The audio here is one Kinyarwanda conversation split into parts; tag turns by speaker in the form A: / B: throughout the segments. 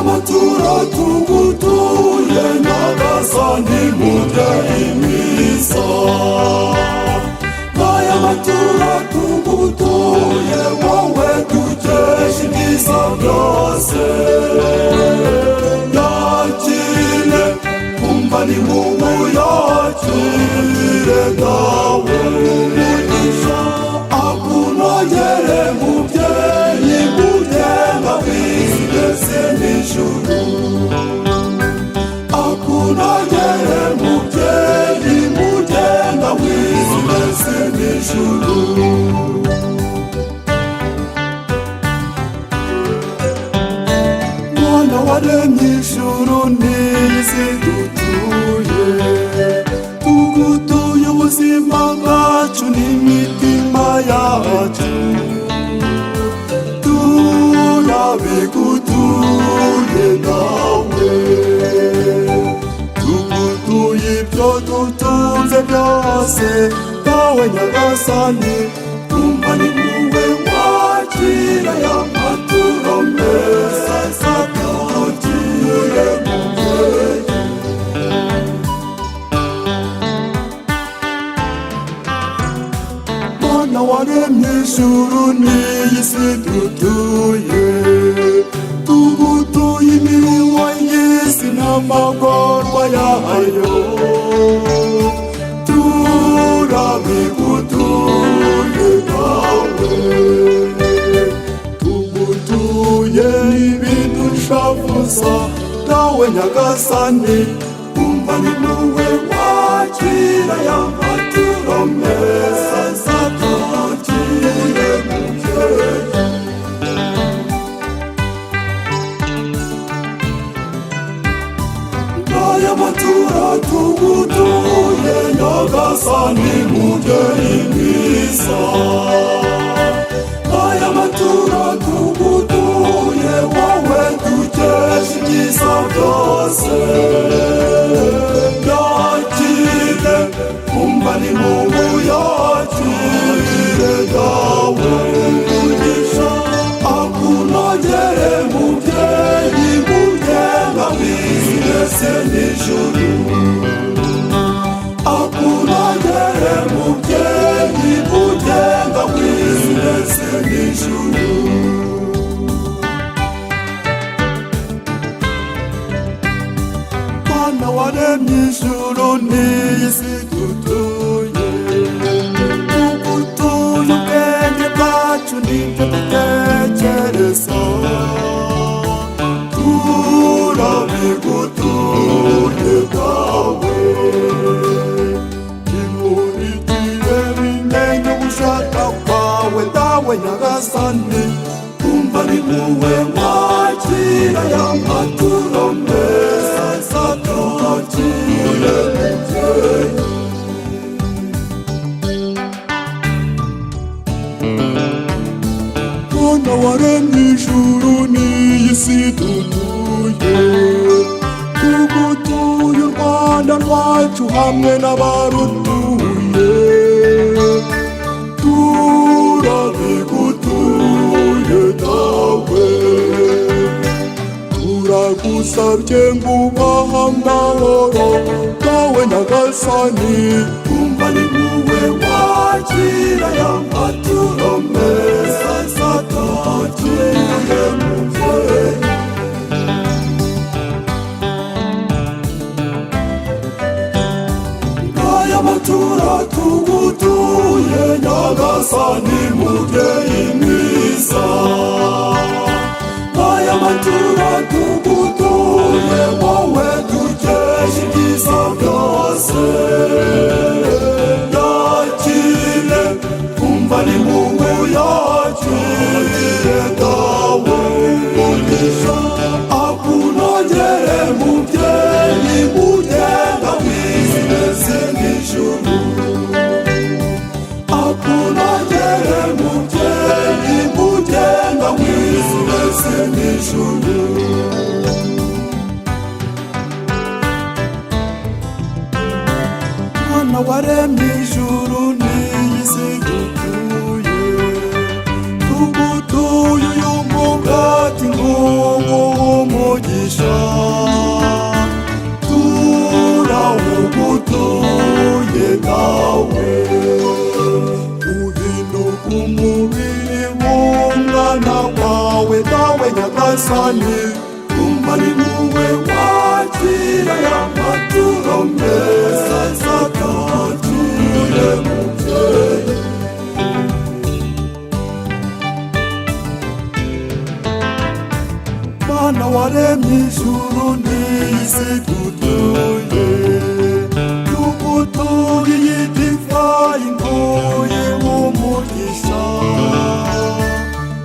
A: matura tugutuye nyagasani mubyeyi mwiza. Aya matura tugutuye wowe dukesha ibyiza byose. Yakire umva ni mubu yakire dawe umugisha akunogere mubyeyi mugenga w'isi mbese n'ijuru. Akunogere mubyeyi mugenga w'isi mbese n'ijuru. Mwana waremye ijuru n'isi dutuye, tugutuye ubuzima bwacu n'imitima yacu. Turabigutuye nawe, tugutuye ibyo dutunze byose. Nawe nyagasani umva ni wowe wakira aya maturo meza tugutuye mubyeyi. Mana waremye ijuru n'isi dutuye, tugutuye imirimo y'isi n'amagorwa yayo. Turabigutuye nawe, tugutuye ibidushavuza. Nawe nyagasani umva ni wowe wakira aya maturo meza tugutuye mubyeyi. Aya matura tugutuye nyagasani mubyeyi mwiza. Aya matura tugutuye wowe dukesha ibyiza byose. Yakire umva ni mubu yakire dawe umugisha akunogere mubyeyi mugenga w'isi mbese n'ijuru. Akunogere mubyeyi mugenga w'isi mbese n'ijuru. Mana waremye ijuru n'isi dutuye, tugutuye ubwenge bwacu n'ibyo dutekereza. Turabigutuye dawe, imurikire bimenye ugushaka kwawe. Dawe nyagasani umva ni wowe wakira aya maturo meza tugutuye mubyeyi. Mana waremye ijuru n'isi dutuye, tugutuye u Rwanda rwacu hamwe n'abarutuye. Turabigutuye dawe, turagusabye ngo ubahe amahoro. Dawe nyagasani umva ni wowe wakira aya maturo meza tugutuye mubyeyi. Aya matura tugutuye nyagasani mubyeyi mwiza. Aya matura tugutuye wowe dukesha ibyiza byose. Yakire umva ni wowe yakire dawe umugisha akunogere mubyeyi mugenga w'isi mbese n'ijuru. Akunogere mubyeyi mugenga w'isi mbese n'ijuru. Mana umugisha turawugutuye nawe. Uhinduka umubiri w'umwana wawe nawe Nyagasani, umva ni wowe wakira ya maturo meza zakakire mubyeyi. Mana waremye ijuru n'isi dutuye, tugutuye iyi divayi nguye umugisha,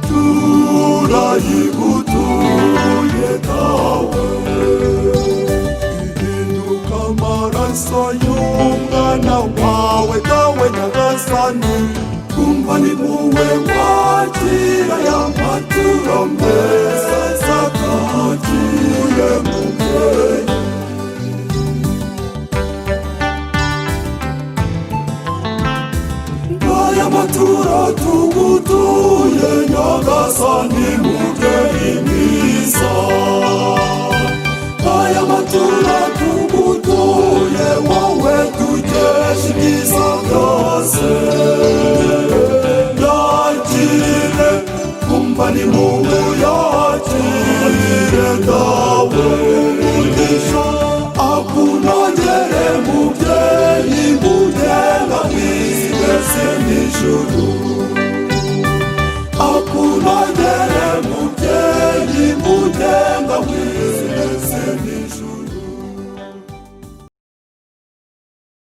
A: turayigutuye nawe. Ihinduka amaraso y'umwana wawe nawe Nyagasani, umva ni wowe wakira ya maturo meza zakakire mubyeyi. Aya maturo tugutuye Nyagasani mubyeyi mwiza, aya maturo tugutuye wowe dukesha ibyiza byose. Yakire, umva ni wowe yakire nawe umugisha, akunogere mubyeyi mugenga mw'isi mbese n'ijuru, akunogere